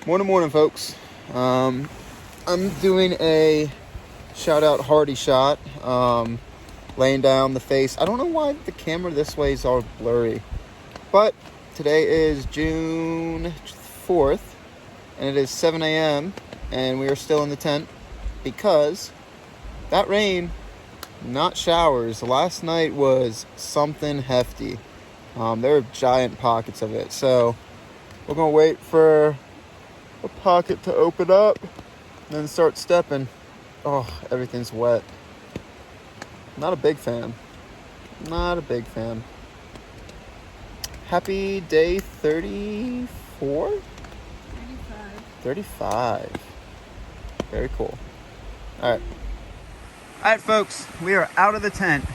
Morning, folks. I'm doing a shout out Hardy shot, laying down the face. I don't know why the camera this way is all blurry, but today is June 4th, and it is 7 a.m., and we are still in the tent because that rain, not showers, last night was something hefty. There were giant pockets of it, so we're going to wait for a pocket to open up and then start stepping. Oh, everything's wet. Not a big fan. Happy day 34? 35. Very cool. All right, folks, we are out of the tent.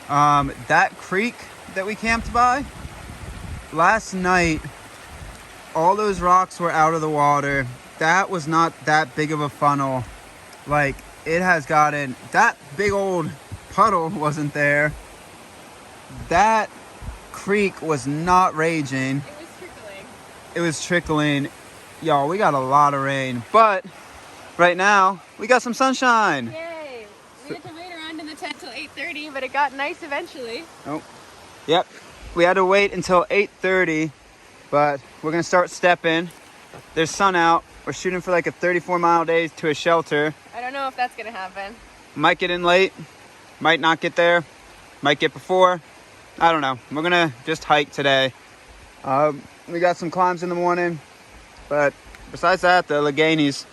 That creek that we camped by last night, all those rocks were out of the water. That was not that big of a funnel. Like, it has gotten, that big old puddle wasn't there. That creek was not raging. It was trickling. Y'all, we got a lot of rain, but right now we got some sunshine. Yay! We had to wait around in the tent till 8:30, but it got nice eventually. Oh, yep. We had to wait until 8:30, but we're gonna start stepping. There's sun out. We're shooting for like a 34-mile day to a shelter. I don't know if that's gonna happen. Might get in late, might not get there, might get before. I don't know. We're gonna just hike today. We got some climbs in the morning, but besides that, the Alleghenies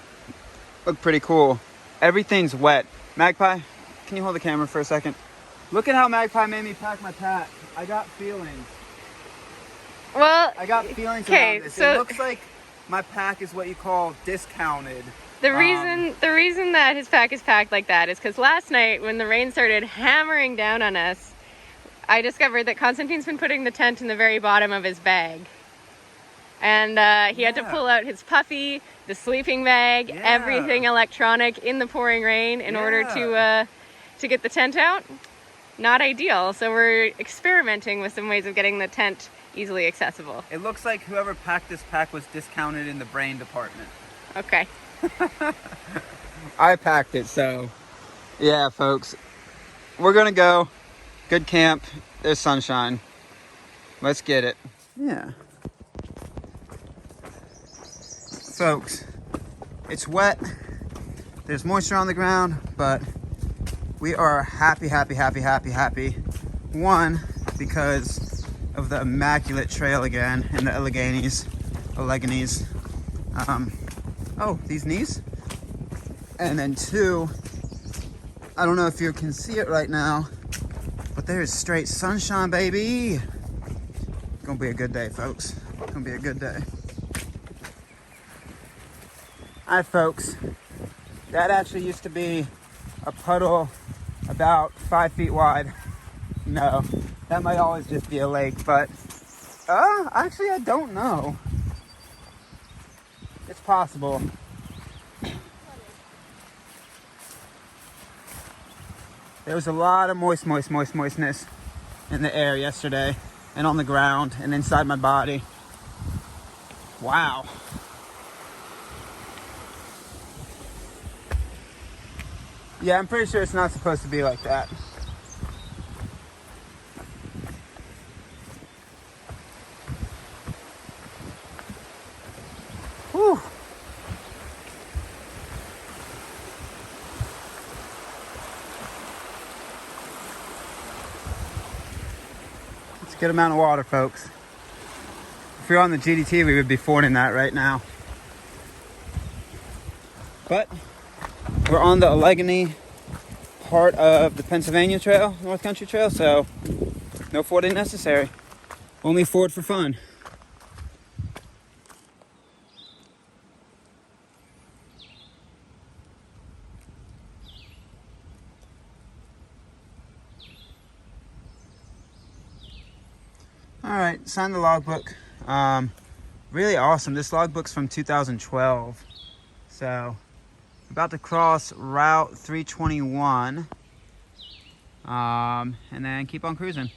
look pretty cool. Everything's wet. Magpie, can you hold the camera for a second? Look at how Magpie made me pack my pack. I got feelings. Well, I got feelings okay, around this. so It looks like my pack is what you call discounted. the reason that his pack is packed like that is because last night when the rain started hammering down on us, I discovered that Constantine's been putting the tent in the very bottom of his bag. And he had to pull out his puffy, the sleeping bag, everything electronic in the pouring rain in order to get the tent out. Not ideal. So we're experimenting with some ways of getting the tent easily accessible. It looks like whoever packed this pack was discounted in the brain department. Okay. I packed it, so yeah, folks. We're gonna go. Good camp. There's sunshine. Let's get it. Yeah. Folks, it's wet. There's moisture on the ground, but we are happy. One, because of the immaculate trail again in the Alleghenies. Oh, these knees. And then two, I don't know if you can see it right now, but there's straight sunshine, baby. Gonna be a good day, folks. Gonna be a good day. All right, folks. That actually used to be a puddle about 5 feet wide. No, that might always just be a lake, but actually I don't know. It's possible. There was a lot of moistness in the air yesterday and on the ground and inside my body. Wow. Yeah, I'm pretty sure it's not supposed to be like that. Whew. It's a good amount of water, folks. If we were on the GDT, we would be fording that right now. But we're on the Allegheny part of the Pennsylvania Trail, North Country Trail, so no fording necessary. Only ford for fun. All right, signed the logbook. Really awesome. This logbook's from 2012, so about to cross Route 321, and then keep on cruising.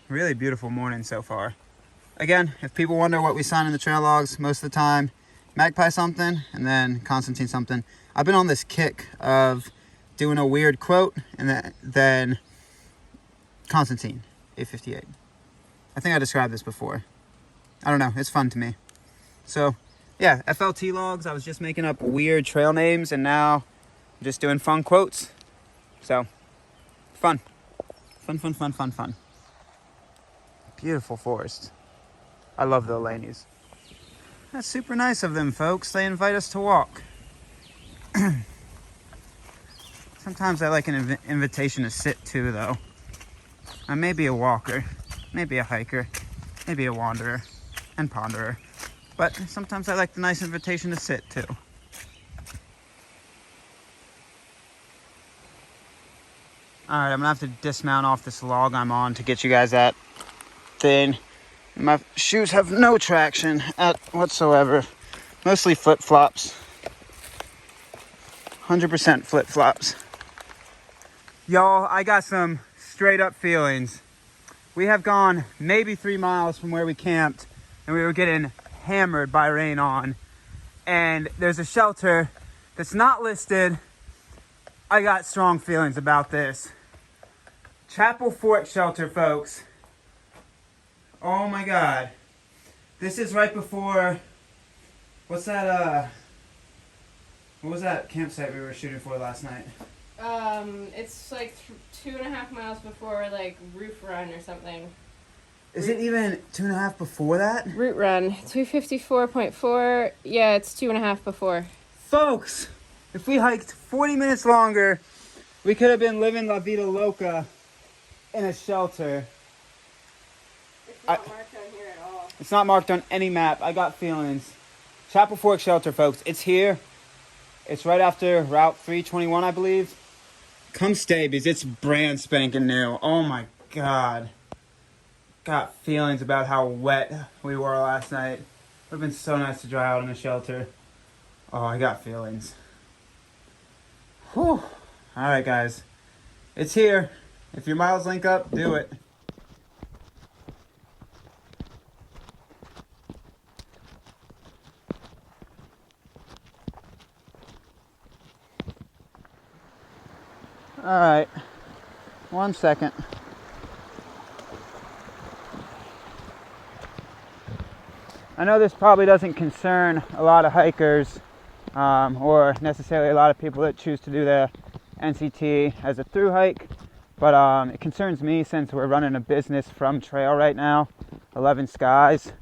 Really beautiful morning so far. again, if people wonder what we sign in the trail logs, most of the time, Magpie something and then Constantine something. I've been on this kick of doing a weird quote and then Constantine, 858. I think I described this before. I don't know, it's fun to me. So, yeah, FLT logs, I was just making up weird trail names and now I'm just doing fun quotes. So, fun. Fun. Beautiful forest. I love the Olaney's. That's super nice of them, folks. They invite us to walk. Sometimes I like an invitation to sit too, though. I may be a walker, maybe a hiker, maybe a wanderer and ponderer, but sometimes I like the nice invitation to sit too. Alright, I'm gonna have to dismount off this log I'm on to get you guys that thing. My shoes have no traction whatsoever. Mostly flip-flops. 100% flip-flops. Y'all, I got some straight up feelings. We have gone maybe 3 miles from where we camped and we were getting hammered by rain on. And there's a shelter that's not listed. I got strong feelings about this. Chapel Fork Shelter, folks. Oh my God. This is right before, what's that, what was that campsite we were shooting for last night? It's like 2.5 miles before like Roof Run or something. Is it even 2.5 before that? Route Run, 254.4. Yeah, it's 2.5 before. Folks, if we hiked 40 minutes longer, we could have been living La Vida Loca in a shelter. It's not marked on here at all. It's not marked on any map. I got feelings. Chapel Fork Shelter, folks. It's here. It's right after Route 321, I believe. Come stay because it's brand spanking new. Oh my God. Got feelings about how wet we were last night. Would have been so nice to dry out in a shelter. Oh, I got feelings. Whew. Alright, guys. It's here. If your miles link up, do it. Alright, 1 second. I know this probably doesn't concern a lot of hikers or necessarily a lot of people that choose to do the NCT as a through hike, but it concerns me since we're running a business from trail right now, 11 Skies.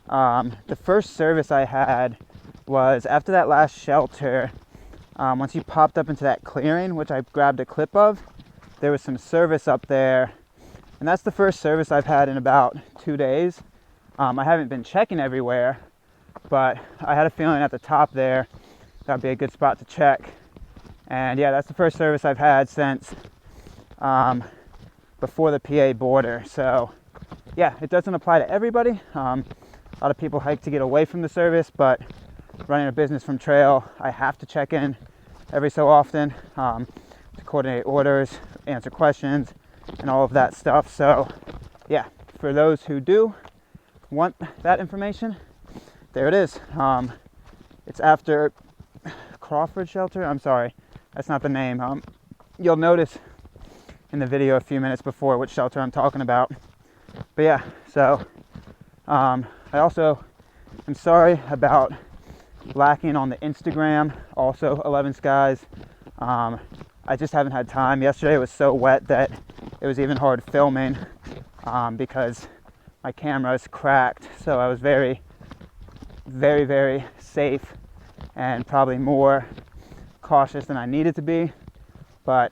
The first service I had was after that last shelter. Once you popped up into that clearing, which I grabbed a clip of, there was some service up there. And that's the first service I've had in about 2 days. I haven't been checking everywhere, but I had a feeling at the top there, that'd be a good spot to check. And yeah, that's the first service I've had since before the PA border. So yeah, it doesn't apply to everybody. A lot of people hike to get away from the service, but running a business from trail, I have to check in every so often to coordinate orders, answer questions, and all of that stuff. So yeah, for those who do want that information, there it is. It's after Crawford Shelter. I'm sorry, that's not the name. You'll notice in the video a few minutes before which shelter I'm talking about. But yeah, so I also am sorry about lacking on the Instagram, also 11 Skies. I just haven't had time. Yesterday was so wet that it was even hard filming because my camera is cracked. So I was very, very, very safe and probably more cautious than I needed to be. But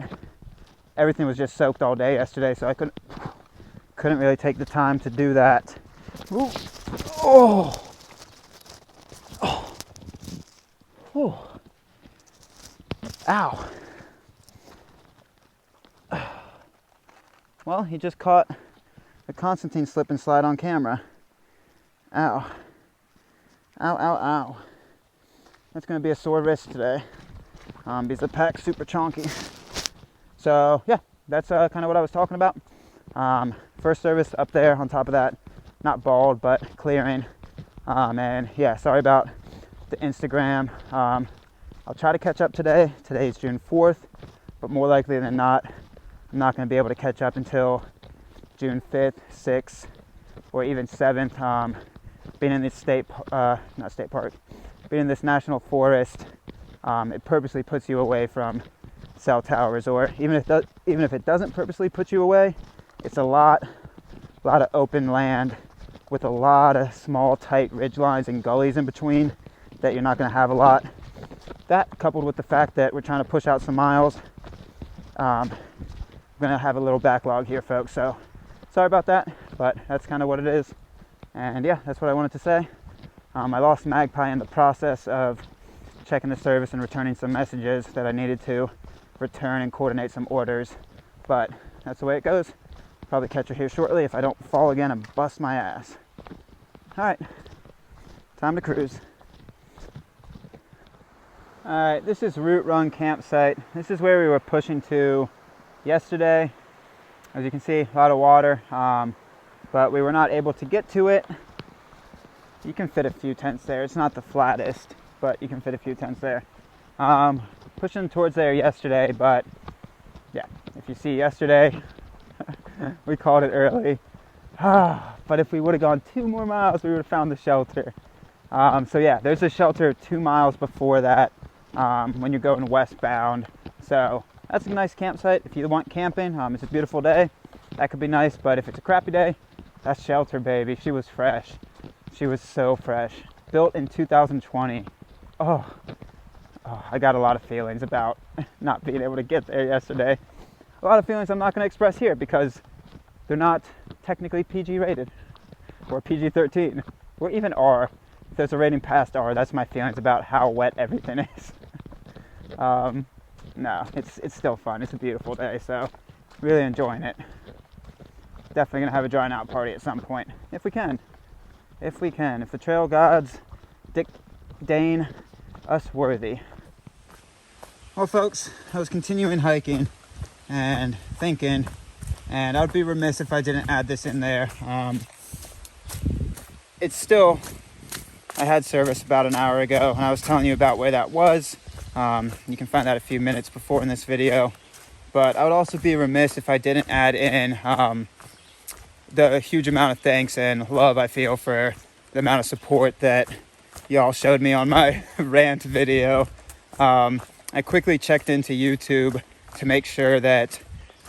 everything was just soaked all day yesterday, so I couldn't really take the time to do that. Ooh. Oh. Oh. Oh. Ow. Well, he just caught a Constantine slip and slide on camera. Ow. Ow, ow, ow. That's going to be a sore wrist today because the pack's super chonky. So, yeah, that's kind of what I was talking about. First service up there on top of that not bald, but clearing. And yeah, sorry about the Instagram. I'll try to catch up today. Today is June 4th, but more likely than not, I'm not going to be able to catch up until June 5th, 6th, or even 7th. Being in this being in this national forest, it purposely puts you away from cell towers, or even if it doesn't purposely put you away, it's a lot of open land with a lot of small, tight ridge lines and gullies in between that you're not going to have a lot. That, coupled with the fact that we're trying to push out some miles, I'm going to have a little backlog here, folks. So sorry about that, but that's kind of what it is. And yeah, that's what I wanted to say. I lost Magpie in the process of checking the service and returning some messages that I needed to return and coordinate some orders. But that's the way it goes. Probably catch her here shortly if I don't fall again and bust my ass. All right, time to cruise. All right, this is Route Run Campsite. This is where we were pushing to yesterday. As you can see, a lot of water, but we were not able to get to it. You can fit a few tents there. It's not the flattest, but you can fit a few tents there. Pushing towards there yesterday, but yeah, if you see yesterday, we called it early. But if we would have gone 2 more miles, we would have found the shelter. So yeah, there's a shelter 2 miles before that when you're going westbound. So that's a nice campsite if you want camping. It's a beautiful day. That could be nice, but if it's a crappy day, that's shelter, baby. She was fresh. She was so fresh. Built in 2020. Oh, I got a lot of feelings about not being able to get there yesterday. A lot of feelings I'm not going to express here because they're not technically PG rated or PG-13 or even R. If there's a rating past R, that's my feelings about how wet everything is. No, it's still fun. It's a beautiful day, so really enjoying it. Definitely going to have a drying out party at some point, if we can. If the trail gods deign us worthy. Well, folks, I was continuing hiking and thinking, and I would be remiss if I didn't add this in there. It's still, I had service about an hour ago, and I was telling you about where that was. You can find that a few minutes before in this video. But I would also be remiss if I didn't add in the huge amount of thanks and love I feel for the amount of support that y'all showed me on my rant video. I quickly checked into YouTube to make sure that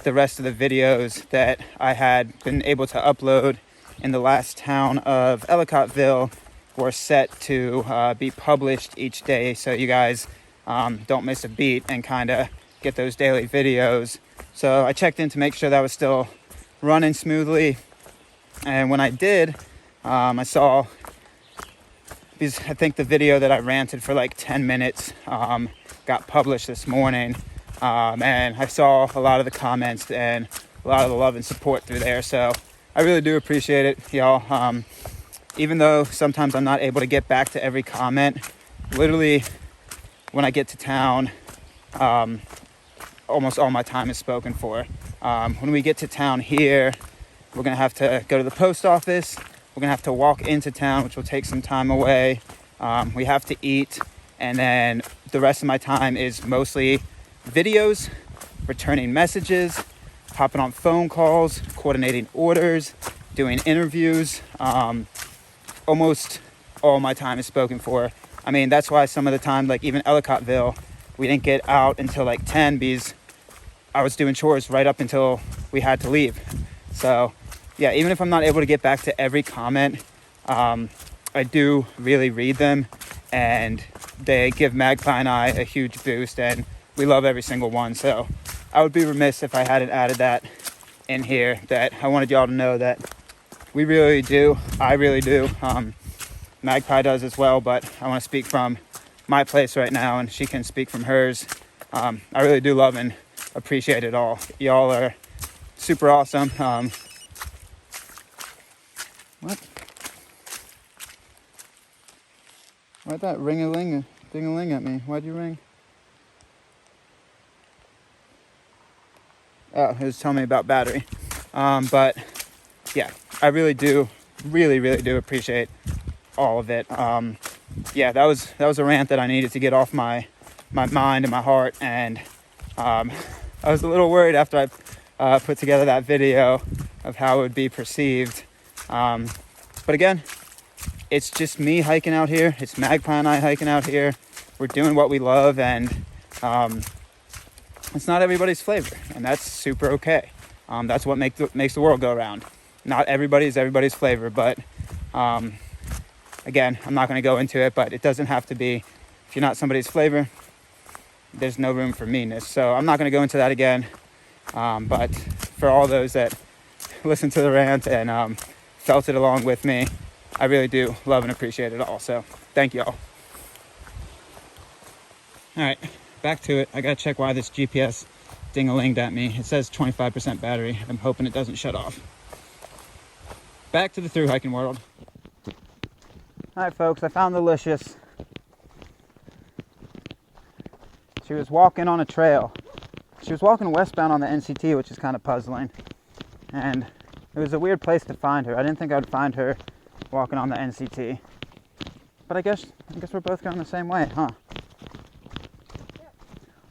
the rest of the videos that I had been able to upload in the last town of Ellicottville were set to be published each day, so you guys don't miss a beat and kind of get those daily videos. So I checked in to make sure that was still running smoothly, and when I did, I saw, because I think the video that I ranted for like 10 minutes got published this morning, and I saw a lot of the comments and a lot of the love and support through there, so I really do appreciate it, y'all. Even though sometimes I'm not able to get back to every comment, literally when I get to town, almost all my time is spoken for. When we get to town here, we're gonna have to go to the post office. We're gonna have to walk into town, which will take some time away. We have to eat, and then the rest of my time is mostly videos, returning messages, hopping on phone calls, coordinating orders, doing interviews. Almost all my time is spoken for. I mean, that's why some of the time, like even Ellicottville, we didn't get out until like 10 because I was doing chores right up until we had to leave. So yeah, even if I'm not able to get back to every comment, I do really read them, and they give Magpie and I a huge boost, and we love every single one. So I would be remiss if I hadn't added that in here, that I wanted y'all to know that we really do. I really do. Magpie does as well, but I want to speak from my place right now, and she can speak from hers. I really do love and appreciate it all. Y'all are super awesome. What? Why'd that ding-a-ling at me? Why'd you ring? Oh, it was telling me about battery. But yeah, I really do really, really do appreciate all of it. Yeah, that was a rant that I needed to get off my mind and my heart, and I was a little worried after I put together that video of how it would be perceived. But again, it's just me hiking out here. It's Magpie and I hiking out here. We're doing what we love, and it's not everybody's flavor, and that's super okay. That's what makes the world go around. Not everybody is everybody's flavor, but again, I'm not going to go into it, but it doesn't have to be. If you're not somebody's flavor, there's no room for meanness. So I'm not going to go into that again. But for all those that listened to the rant and felt it along with me, I really do love and appreciate it all. So thank you all. All right, back to it. I got to check why this GPS ding-a-linged at me. It says 25% battery. I'm hoping it doesn't shut off. Back to the through hiking world. All right, folks, I found Delicious. She was walking on a trail. She was walking westbound on the NCT, which is kind of puzzling. And it was a weird place to find her. I didn't think I would find her walking on the NCT. But I guess we're both going the same way, huh? Yeah.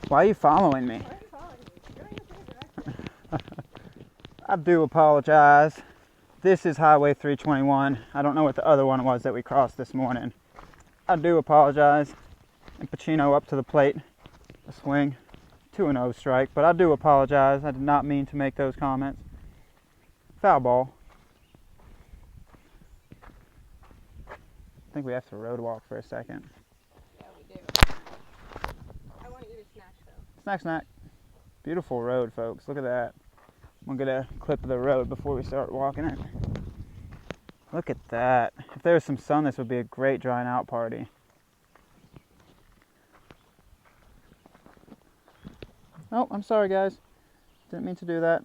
Why are you following me? Why are you following me? You're going the same direction. I do apologize. This is Highway 321. I don't know what the other one was that we crossed this morning. I do apologize. And Pacino up to the plate. A swing. 2-0 strike. But I do apologize. I did not mean to make those comments. Foul ball. I think we have to road walk for a second. Yeah, we do. I want you to snack though. Snack, snack. Beautiful road, folks. Look at that. I'm going to get a clip of the road before we start walking it. Look at that. If there was some sun, this would be a great drying out party. Oh, I'm sorry, guys. Didn't mean to do that.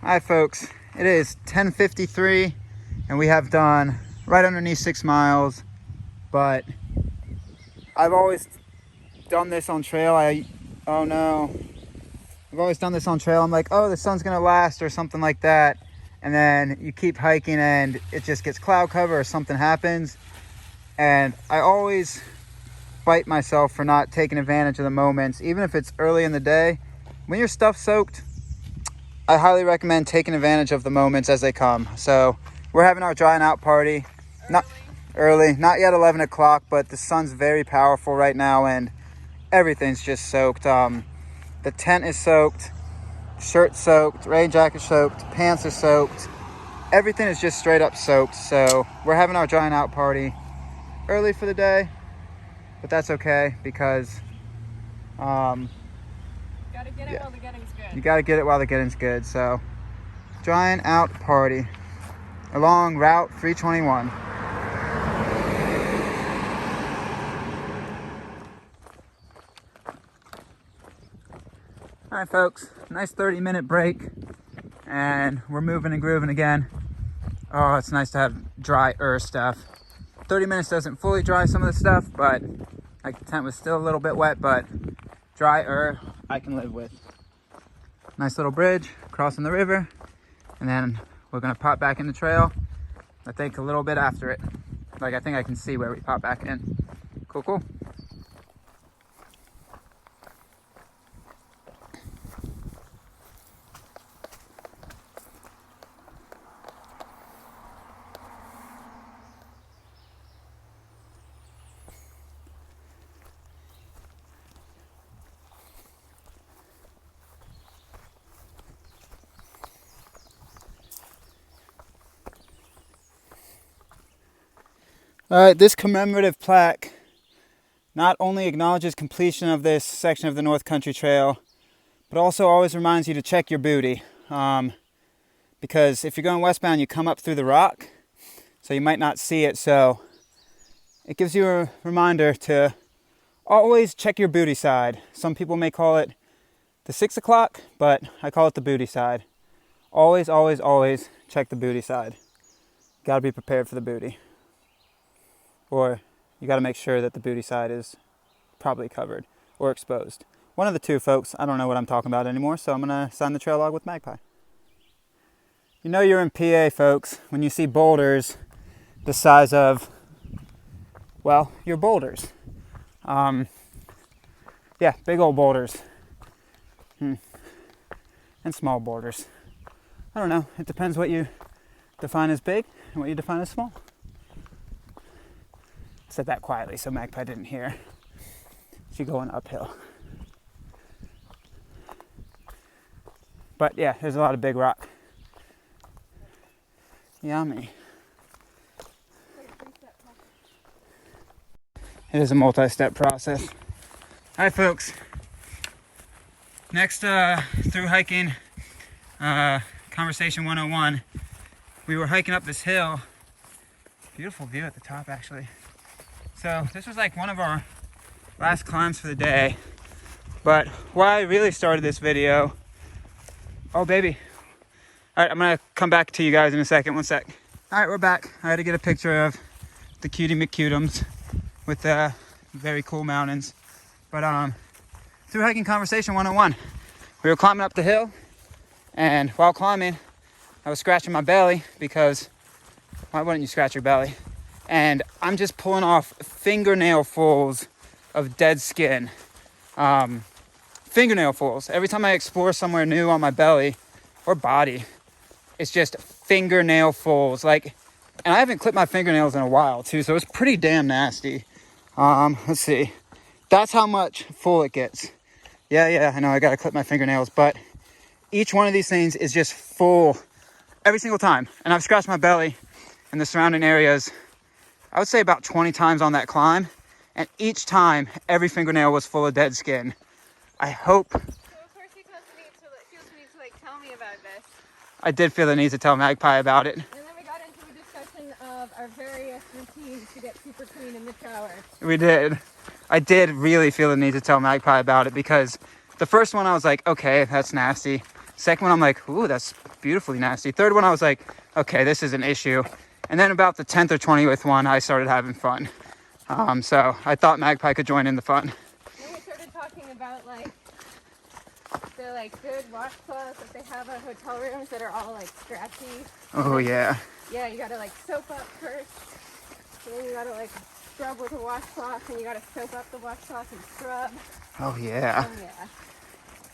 Hi, folks. It is 10:53, and we have done right underneath 6 miles. But I've always done this on trail. Oh no. I've always done this on trail. I'm like, oh, the sun's gonna last or something like that. And then you keep hiking and it just gets cloud cover or something happens. And I always fight myself for not taking advantage of the moments, even if it's early in the day. When your stuff's soaked, I highly recommend taking advantage of the moments as they come. So we're having our drying out party. Not early, not yet 11 o'clock, but the sun's very powerful right now and everything's just soaked. The tent is soaked, shirt soaked, rain jacket soaked, pants are soaked. Everything is just straight up soaked. So we're having our drying out party early for the day, but that's okay because gotta get it while the getting's good. You gotta get it while the getting's good. So drying out party along Route 321. All right, folks, nice 30-minute break, and we're moving and grooving again. Oh, it's nice to have drier stuff. 30 minutes doesn't fully dry some of the stuff, but like the tent was still a little bit wet, but drier I can live with. Nice little bridge crossing the river, and then we're gonna pop back in the trail. I think a little bit after it. Like I think I can see where we pop back in. Cool, cool. All right, this commemorative plaque not only acknowledges completion of this section of the North Country Trail, but also always reminds you to check your booty. Because if you're going westbound, you come up through the rock, so you might not see it. So it gives you a reminder to always check your booty side. Some people may call it the 6 o'clock, but I call it the booty side. Always, always, always check the booty side. Gotta be prepared for the booty. Or you got to make sure that the booty side is probably covered or exposed. One of the two, folks. I don't know what I'm talking about anymore, so I'm going to sign the trail log with Magpie. You know you're in PA, folks, when you see boulders the size of, well, your boulders. Yeah, big old boulders. And small boulders. I don't know. It depends what you define as big and what you define as small. I said that quietly so Magpie didn't hear. She's going uphill. But yeah, there's a lot of big rock. Yummy. It is a multi-step process. All right, folks. Next, through hiking, Conversation 101, we were hiking up this hill. Beautiful view at the top, actually. So this was like one of our last climbs for the day. But why I really started this video, oh baby. All right, I'm gonna come back to you guys in a second, one sec. All right, we're back. I had to get a picture of the cutie McCutums with the very cool mountains. But through hiking Conversation 101, we were climbing up the hill, and while climbing, I was scratching my belly because why wouldn't you scratch your belly? And I'm just pulling off fingernailfuls of dead skin. Fingernailfuls. Every time I explore somewhere new on my belly or body, it's just fingernailfuls. Like, and I haven't clipped my fingernails in a while too, so it's pretty damn nasty. Let's see. That's how much full it gets. Yeah, I know I gotta clip my fingernails, but each one of these things is just full every single time. And I've scratched my belly and the surrounding areas, I would say about 20 times on that climb. And each time, every fingernail was full of dead skin. I hope. So of course he feels the need to like tell me about this. I did feel the need to tell Magpie about it. And then we got into a discussion of our various routines to get super clean in the shower. We did. I did really feel the need to tell Magpie about it because the first one I was like, okay, that's nasty. Second one, I'm like, ooh, that's beautifully nasty. Third one, I was like, okay, this is an issue. And then about the 10th or 20th one, I started having fun. So I thought Magpie could join in the fun. Then we started talking about like the like good washcloths that they have at hotel rooms that are all like scratchy. Oh yeah. Yeah, you gotta like soap up first. And then you gotta like scrub with a washcloth, and you gotta soap up the washcloth and scrub. Oh yeah. Oh yeah.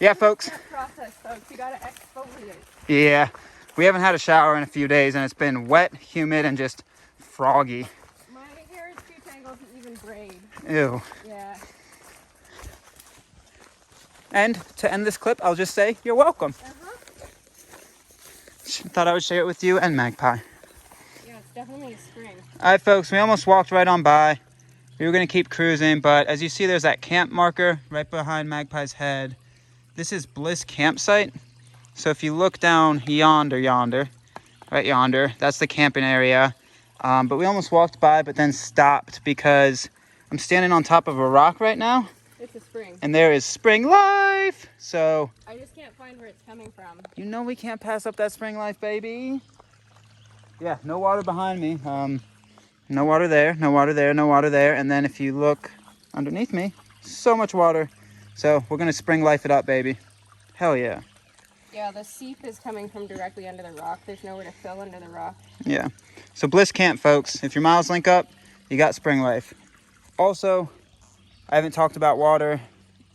Yeah, folks. It's that process, folks. You gotta exfoliate. Yeah. We haven't had a shower in a few days, and it's been wet, humid, and just froggy. My hair is too tangled to even braid. Ew. Yeah. And to end this clip, I'll just say you're welcome. Uh-huh. Thought I would share it with you and Magpie. Yeah, it's definitely spring. All right, folks, we almost walked right on by. We were going to keep cruising, but as you see, there's that camp marker right behind Magpie's head. This is Bliss Campsite. So if you look down yonder, right yonder, that's the camping area. But we almost walked by, but then stopped because I'm standing on top of a rock right now. It's a spring. And there is spring life. So I just can't find where it's coming from. you know we can't pass up that spring life, baby. Yeah, no water behind me. No water there, no water there, no water there. And then if you look underneath me, so much water. So we're gonna spring life it up, baby. Hell yeah. Yeah, the seep is coming from directly under the rock. There's nowhere to fill under the rock. Yeah. So Bliss Camp, folks. If your miles link up, you got spring life. Also, I haven't talked about water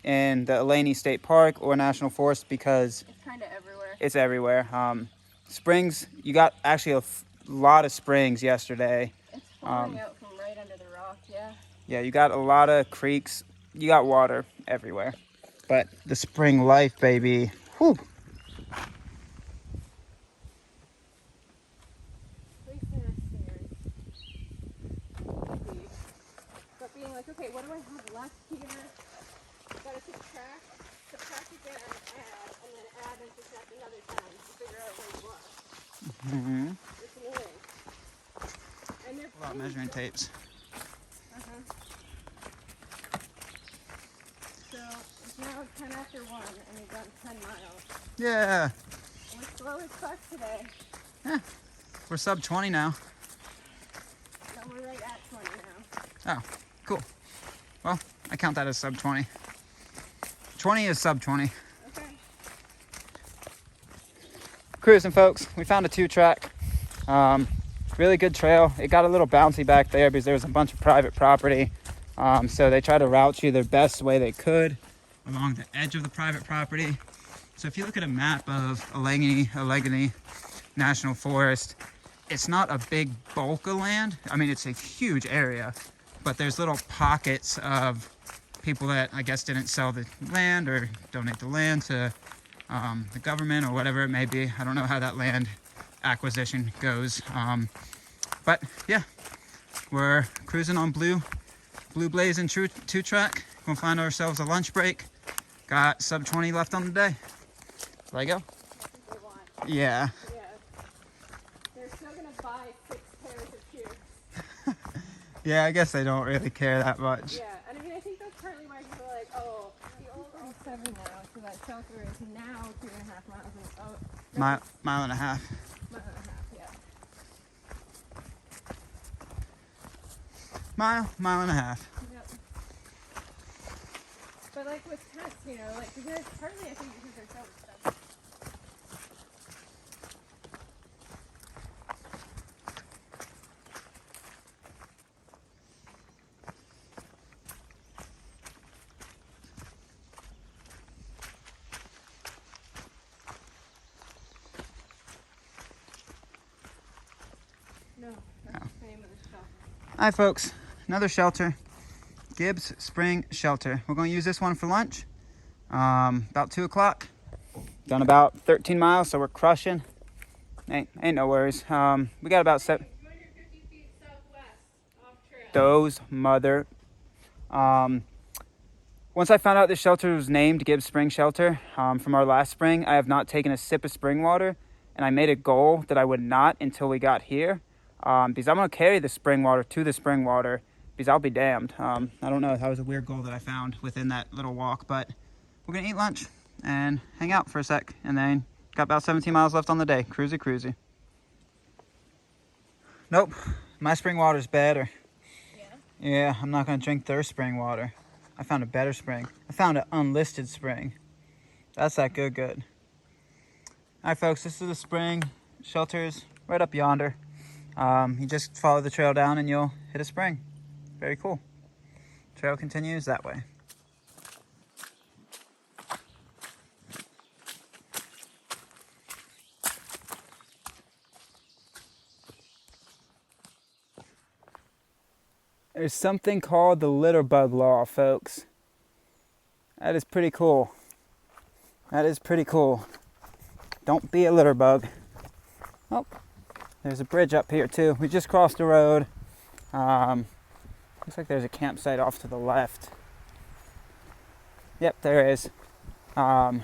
in the Alaney State Park or National Forest because It's kind of everywhere. it's everywhere. Springs, you got actually a lot of springs yesterday. It's falling out from right under the rock, yeah. Yeah, you got a lot of creeks. You got water everywhere. But the spring life, baby. Whew. But being like, okay, what do I have left here? Gotta subtract again, add, and then add and subtract another time to figure out where you are. Mm-hmm. It's annoying. And they're A lot of measuring tapes. So it's now 10 after 1 and we've done 10 miles. Yeah. We're slow as fuck today. Yeah. We're sub 20 now. So we're right at 20 now. Oh, cool. Well, I count that as sub 20. 20 is sub 20. Okay. cruising, folks. We found a 2-track. Really good trail. It got a little bouncy back there because there was a bunch of private property. So they tried to route you the best way they could along the edge of the private property. So if you look at a map of Allegheny National Forest, it's not a big bulk of land. I mean, it's a huge area, but there's little pockets of people that I guess didn't sell the land or donate the land to the government or whatever it may be. I don't know how that land acquisition goes. But yeah, we're cruising on Blue Blazing 2-track. Gonna find ourselves a lunch break. Got sub 20 left on the day. Let go. Yeah. They're still gonna buy 6 pairs of shoes. Yeah, I guess they don't really care that much. Yeah, and I mean, I think that's partly why people are like, oh, the old 07 now, so that shelter is now 2.5 miles. Mile and a half. Mile and a half, yeah. Mile and a half. Yep. But like with tents, you know, like because partly I think because they're so expensive. No, that's the name of the shelter. Hi folks, another shelter, Gibbs Spring Shelter. We're going to use this one for lunch, about 2 o'clock. Done about 13 miles, so we're crushing. Ain't no worries. We got about 250 feet southwest, off trail. those mother. Once I found out this shelter was named Gibbs Spring Shelter from our last spring, I have not taken a sip of spring water, and I made a goal that I would not until we got here. Because I'm going to carry the spring water to the spring water because I'll be damned. I don't know, that was a weird goal that I found within that little walk, but we're going to eat lunch and hang out for a sec, and then got about 17 miles left on the day. Cruisy. Nope, my spring water's better. Yeah, I'm not going to drink their spring water. I found a better spring. I found an unlisted spring. That's that good. All right, folks, this is the spring. Shelter's right up yonder. You just follow the trail down and you'll hit a spring. Very cool. Trail continues that way. There's something called the litter bug law, folks. That is pretty cool. Don't be a litter bug. Oh. There's a bridge up here too. We just crossed the road. Looks like there's a campsite off to the left. Yep, there is. Don't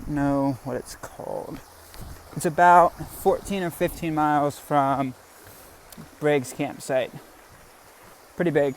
know what it's called. It's about 14 or 15 miles from Briggs campsite. Pretty big.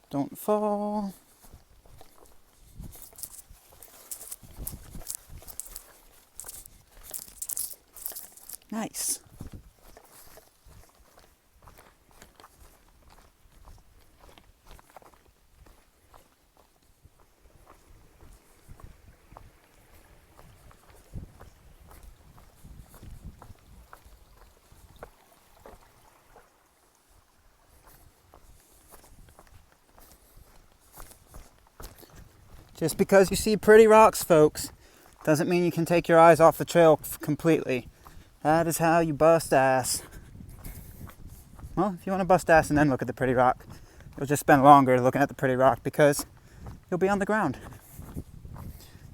Don't fall. Nice. Just because you see pretty rocks, folks, doesn't mean you can take your eyes off the trail completely. That is how you bust ass. well, if you want to bust ass and then look at the pretty rock, you'll just spend longer looking at the pretty rock because you'll be on the ground.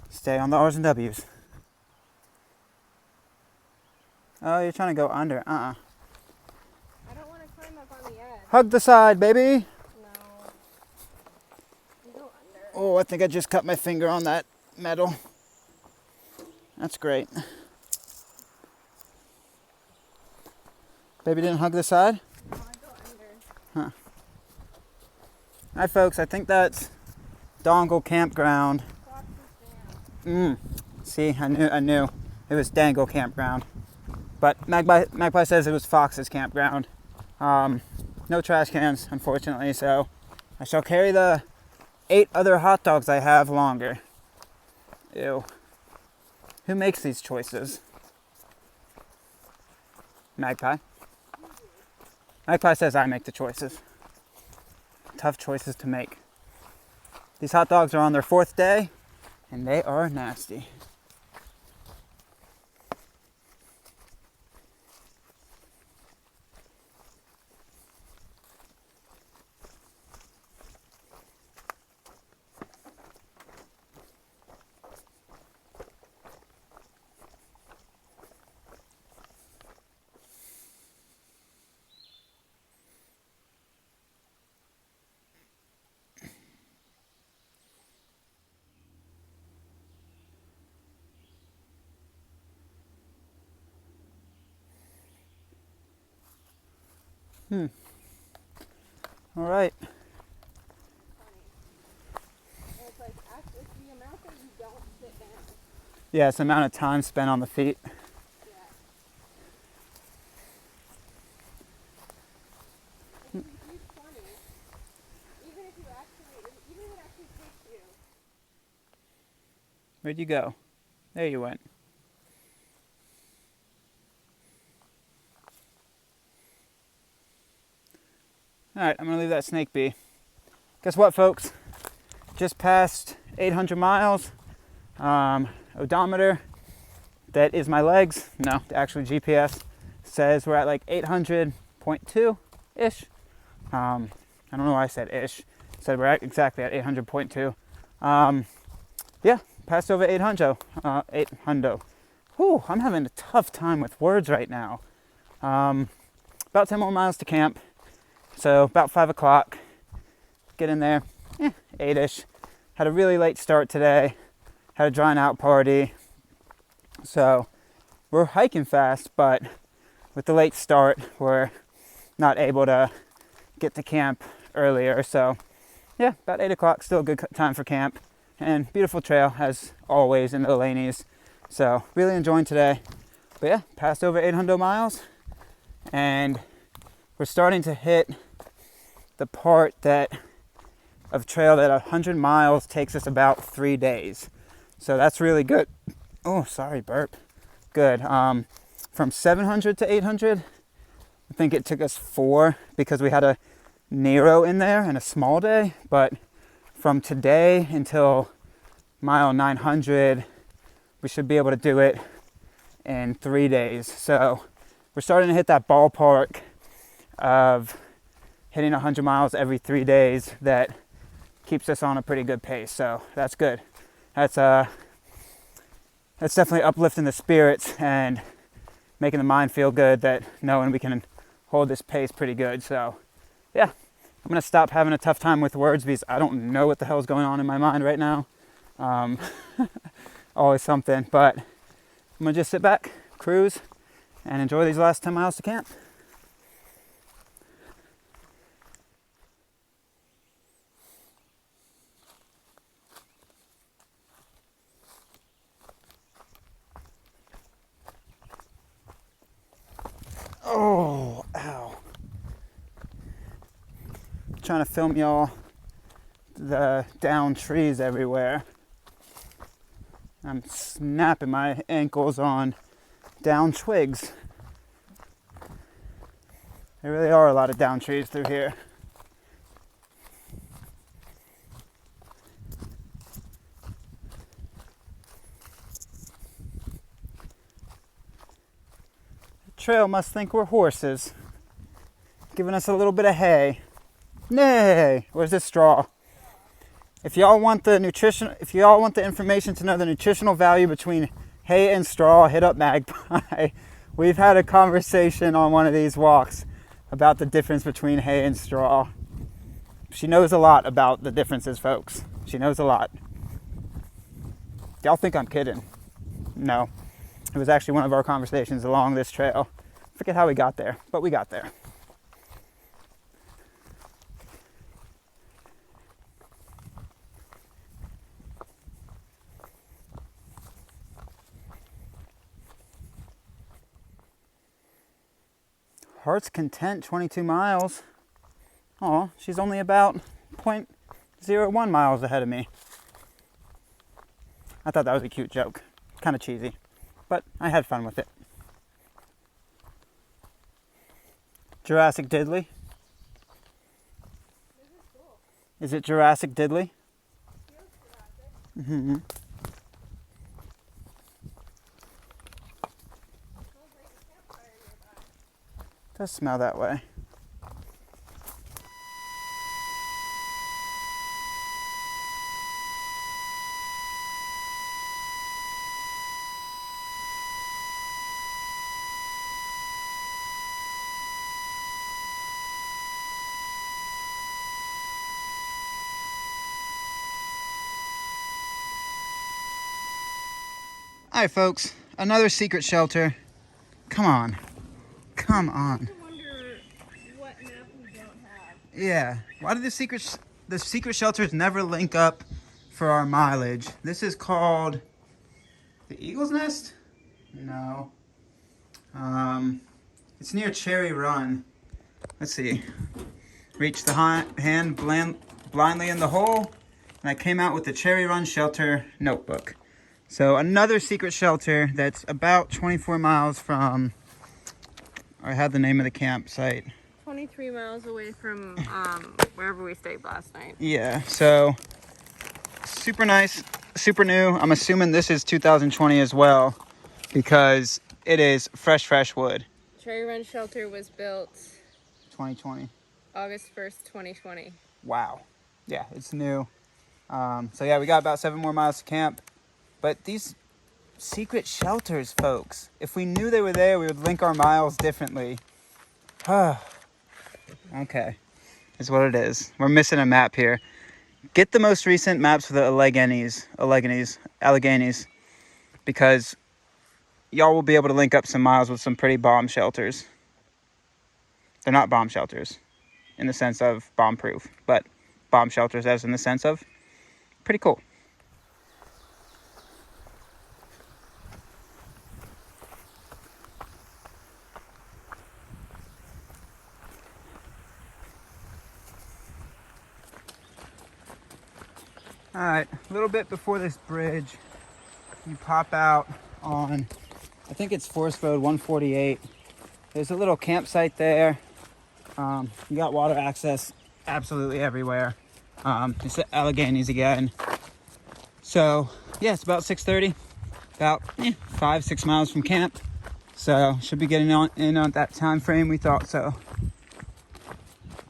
Stay on the R's and W's. Oh, you're trying to go under. I don't want to climb up on the edge. Hug the side, baby. No. You go under. Oh, I think I just cut my finger on that metal. That's great. Baby didn't hug the side? No, I go under. Huh. Alright, folks, I think that's Dongle Campground. See, I knew. It was Dangle Campground. But Magpie says it was Fox's campground. No trash cans, unfortunately, so I shall carry the 8 other hot dogs I have longer. Ew. Who makes these choices? Magpie. Magpie says I make the choices. Tough choices to make. These hot dogs are on their 4th day, and they are nasty. All right. It's like it's the amount that you don't sit down. Yeah, it's the amount of time spent on the feet. Yeah. If you do 20, even if it actually takes you. Where'd you go? There you went. All right, I'm gonna leave that snake be. Guess what, folks? Just passed 800 miles. Odometer, that is my legs. No, actually GPS says we're at like 800.2-ish. I don't know why I said ish. It said we're at exactly at 800.2. Yeah, passed over 800. 800. Whew, I'm having a tough time with words right now. About 10 more miles to camp. So about 5 o'clock, get in there, 8-ish. Had a really late start today, had a drying out party. So we're hiking fast, but with the late start, we're not able to get to camp earlier. So yeah, about 8 o'clock, still a good time for camp. And beautiful trail as always in the Laney's. So really enjoying today. But yeah, passed over 800 miles and we're starting to hit the part of trail that 100 miles takes us about 3 days. So that's really good. Oh, sorry, burp. Good. From 700 to 800, I think it took us 4 because we had a Nero in there and a small day. But from today until mile 900, we should be able to do it in 3 days. So we're starting to hit that ballpark of hitting 100 miles every 3 days that keeps us on a pretty good pace. So that's good. That's definitely uplifting the spirits and making the mind feel good, that knowing we can hold this pace pretty good. So yeah, I'm gonna stop having a tough time with words because I don't know what the hell's going on in my mind right now. Always something, but I'm gonna just sit back, cruise, and enjoy these last 10 miles to camp. Oh, ow. Trying to film y'all the down trees everywhere. I'm snapping my ankles on down twigs. There really are a lot of down trees through here. The trail must think we're horses. giving us a little bit of hay. Nay, where's this straw? If y'all want the information to know the nutritional value between hay and straw, hit up Magpie. We've had a conversation on one of these walks about the difference between hay and straw. She knows a lot about the differences, folks. She knows a lot. Y'all think I'm kidding? No. It was actually one of our conversations along this trail. Forget how we got there, but we got there. Heart's Content, 22 miles. Oh, she's only about 0.01 miles ahead of me. I thought that was a cute joke. Kind of cheesy, but I had fun with it. Jurassic Diddley. Is it Jurassic Diddley? Mm-hmm. Does smell that way. All right, folks, another secret shelter. Come on. Come on. I wonder what map we don't have. Yeah. Why do the secret shelters never link up for our mileage? This is called the Eagle's Nest? No. It's near Cherry Run. Let's see. Reach the hand blindly in the hole, and I came out with the Cherry Run Shelter notebook. So another secret shelter that's about 24 miles from, I had the name of the campsite. 23 miles away from wherever we stayed last night. Yeah, so super nice, super new. I'm assuming this is 2020 as well because it is fresh wood. Cherry Run Shelter was built 2020. August 1st, 2020. Wow. Yeah, it's new. So yeah, we got about 7 more miles to camp. But these secret shelters, folks, if we knew they were there, we would link our miles differently. Okay, is what it is. We're missing a map here. Get the most recent maps for the Alleghenies, because y'all will be able to link up some miles with some pretty bomb shelters. They're not bomb shelters in the sense of bomb-proof, but bomb shelters as in the sense of pretty cool. All right, a little bit before this bridge, you pop out on, I think it's Forest Road 148. There's a little campsite there. You got water access absolutely everywhere. It's the Alleghenies again. So yeah, it's about 6:30, about 5-6 miles from camp. So should be getting in on that time frame. We thought so.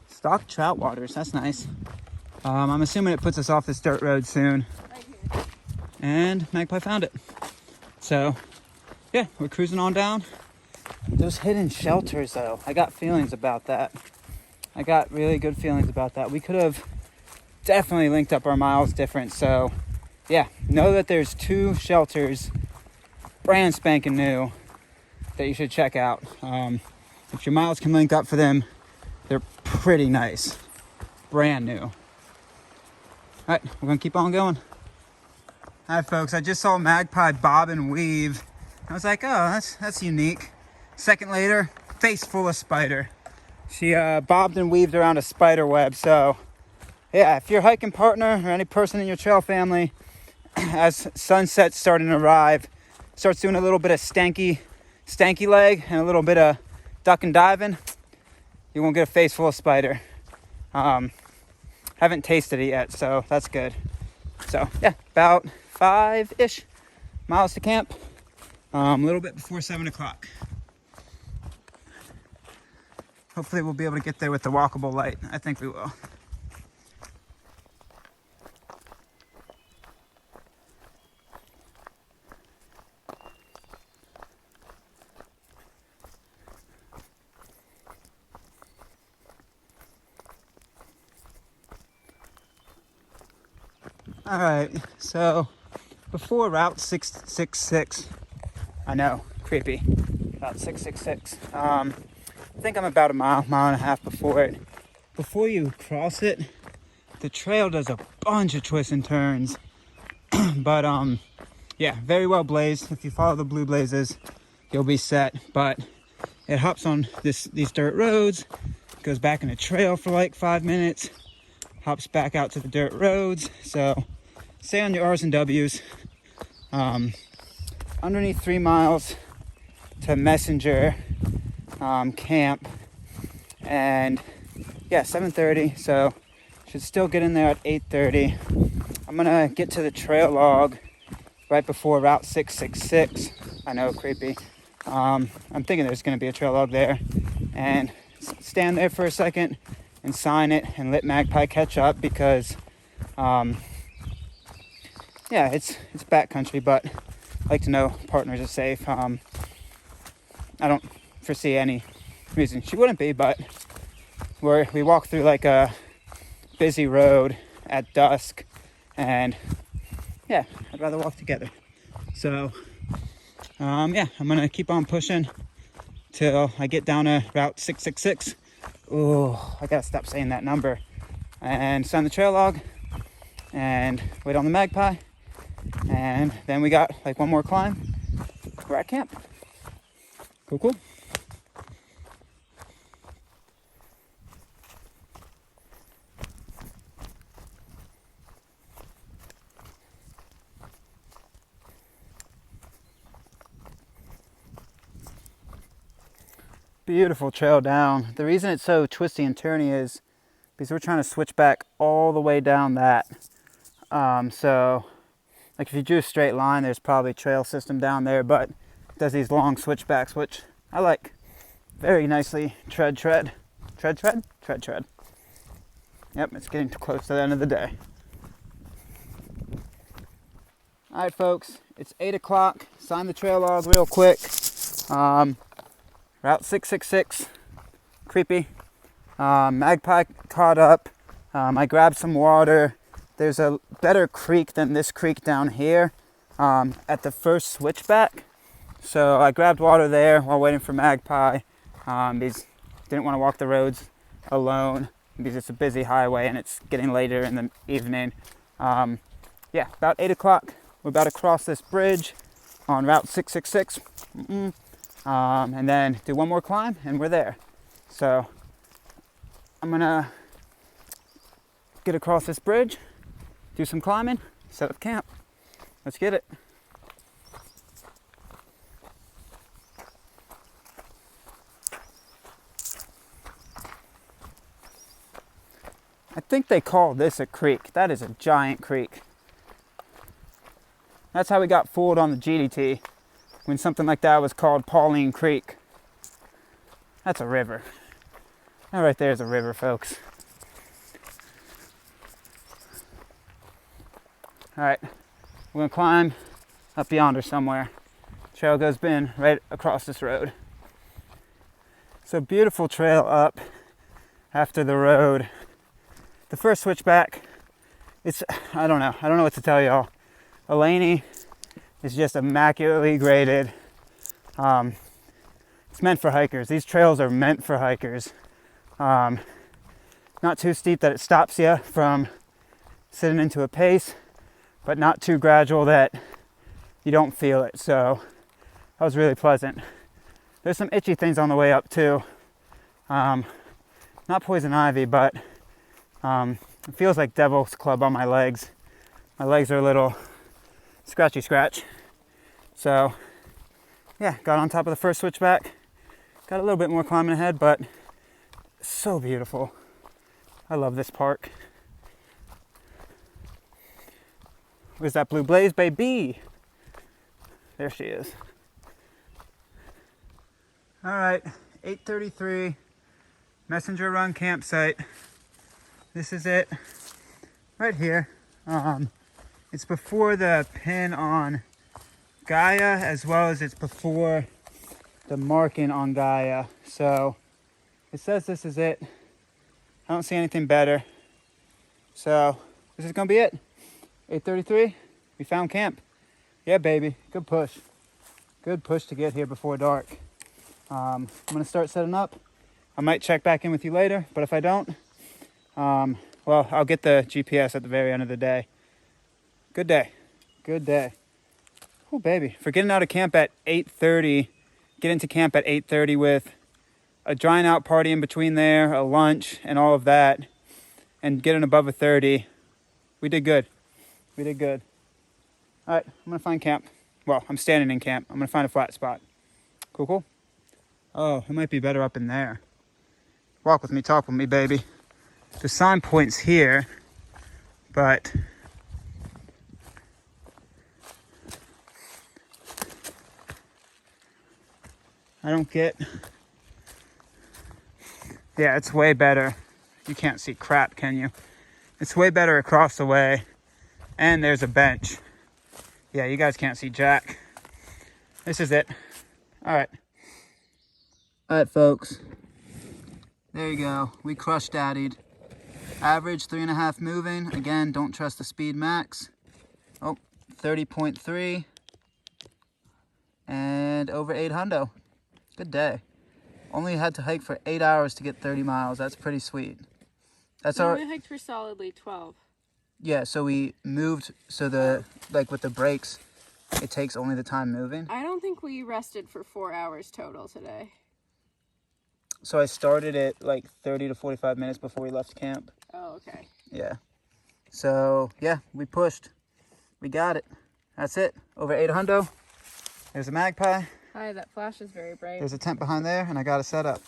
Stock trout waters, that's nice. I'm assuming it puts us off this dirt road soon. Right here. And Magpie found it. So, yeah, we're cruising on down. Those hidden shelters, though, I got feelings about that. I got really good feelings about that. We could have definitely linked up our miles different. So, yeah, know that there's 2 shelters, brand spanking new, that you should check out. If your miles can link up for them, they're pretty nice. Brand new. All right, we're gonna keep on going. All right, folks, I just saw Magpie bob and weave. I was like, oh, that's unique. Second later, face full of spider. She bobbed and weaved around a spider web. So, yeah, if your hiking partner or any person in your trail family, as sunset's starting to arrive, starts doing a little bit of stanky leg and a little bit of duck and diving, you won't get a face full of spider. Haven't tasted it yet, so that's good. So yeah, about 5-ish miles to camp. A little bit before 7 o'clock. Hopefully we'll be able to get there with the walkable light. I think we will. All right, so before Route 666, I know, creepy, Route 666. I think I'm about a mile and a half before it. Before you cross it, the trail does a bunch of twists and turns, but yeah, very well blazed. If you follow the blue blazes, you'll be set. But it hops on these dirt roads, goes back in a trail for like 5 minutes, hops back out to the dirt roads. So stay on your R's and W's. Underneath 3 miles to Messenger camp, and yeah, 7:30. So should still get in there at 8:30. I'm gonna get to the trail log right before Route 666. I know, creepy. I'm thinking there's gonna be a trail log there, and stand there for a second and sign it and let Magpie catch up, because yeah, it's backcountry, but I like to know partners are safe. I don't foresee any reason she wouldn't be, but we walk through like a busy road at dusk, and yeah, I'd rather walk together. So yeah, I'm gonna keep on pushing till I get down to Route 666. Oh, I gotta stop saying that number. And sign the trail log and wait on the Magpie, and then we got like one more climb. We're at camp. Cool. Beautiful trail down. The reason it's so twisty and turny is because we're trying to switch back all the way down that. So like if you drew a straight line, there's probably a trail system down there, but it does these long switchbacks, which I like. Very nicely tread. Yep, it's getting close to the end of the day. All right, folks, it's 8 o'clock. Sign the trail log real quick. Route 666, creepy. Magpie caught up. I grabbed some water. There's a better creek than this creek down here at the first switchback. So I grabbed water there while waiting for Magpie. Because didn't want to walk the roads alone because it's a busy highway and it's getting later in the evening. Yeah, about 8 o'clock. We're about to cross this bridge on Route 666. And then do one more climb and we're there. So I'm gonna get across this bridge, do some climbing, set up camp. Let's get it. I think they call this a creek. That is a giant creek. That's how we got fooled on the GDT. When something like that was called Pauline Creek. That's a river. That right there is a river, folks. All right, we're gonna climb up yonder somewhere. Trail goes in right across this road. So beautiful trail up after the road. The first switchback, I don't know what to tell y'all. Elaney is just immaculately graded. It's meant for hikers. These trails are meant for hikers. Not too steep that it stops you from sitting into a pace, but not too gradual that you don't feel it. So that was really pleasant. There's some itchy things on the way up too. Not poison ivy, but it feels like devil's club on my legs. My legs are a little scratchy. So yeah, got on top of the first switchback. Got a little bit more climbing ahead, but so beautiful. I love this park. Where's that blue blaze, baby? There she is. All right, 8:33. Messenger Run campsite. This is it right here. It's before the pin on Gaia, as well as it's before the marking on Gaia. So it says this is it. I don't see anything better. So this is gonna be it. 8:33, we found camp. Yeah, baby, good push. Good push to get here before dark. I'm gonna start setting up. I might check back in with you later, but if I don't, well, I'll get the GPS at the very end of the day. Good day, good day. Oh, baby, for getting out of camp at 8:30, get into camp at 8:30 with a drying out party in between there, a lunch, and all of that, and getting above a 30, we did good. We did good. All right, I'm gonna find camp. Well, I'm standing in camp. I'm gonna find a flat spot. Cool, cool. Oh, it might be better up in there. Walk with me, talk with me, baby. The sign points here, but I don't get... Yeah, it's way better. You can't see crap, can you? It's way better across the way. And there's a bench. Yeah, you guys can't see jack. This is it. All right. All right, folks. There you go. We crushed daddied. Average 3.5 moving. Again, don't trust the speed max. Oh, 30.3. And over 8 hundo. Good day. Only had to hike for 8 hours to get 30 miles. That's pretty sweet. That's We our... only hiked for solidly 12. Yeah, so we moved, so the, like with the brakes, it takes only the time moving. I don't think we rested for 4 hours total today. So I started it like 30 to 45 minutes before we left camp. Oh, okay. Yeah. So, yeah, we pushed. We got it. That's it. Over 8 hundo. There's a Magpie. Hi, that flash is very bright. There's a tent behind there, and I got it set up.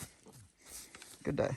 Good day.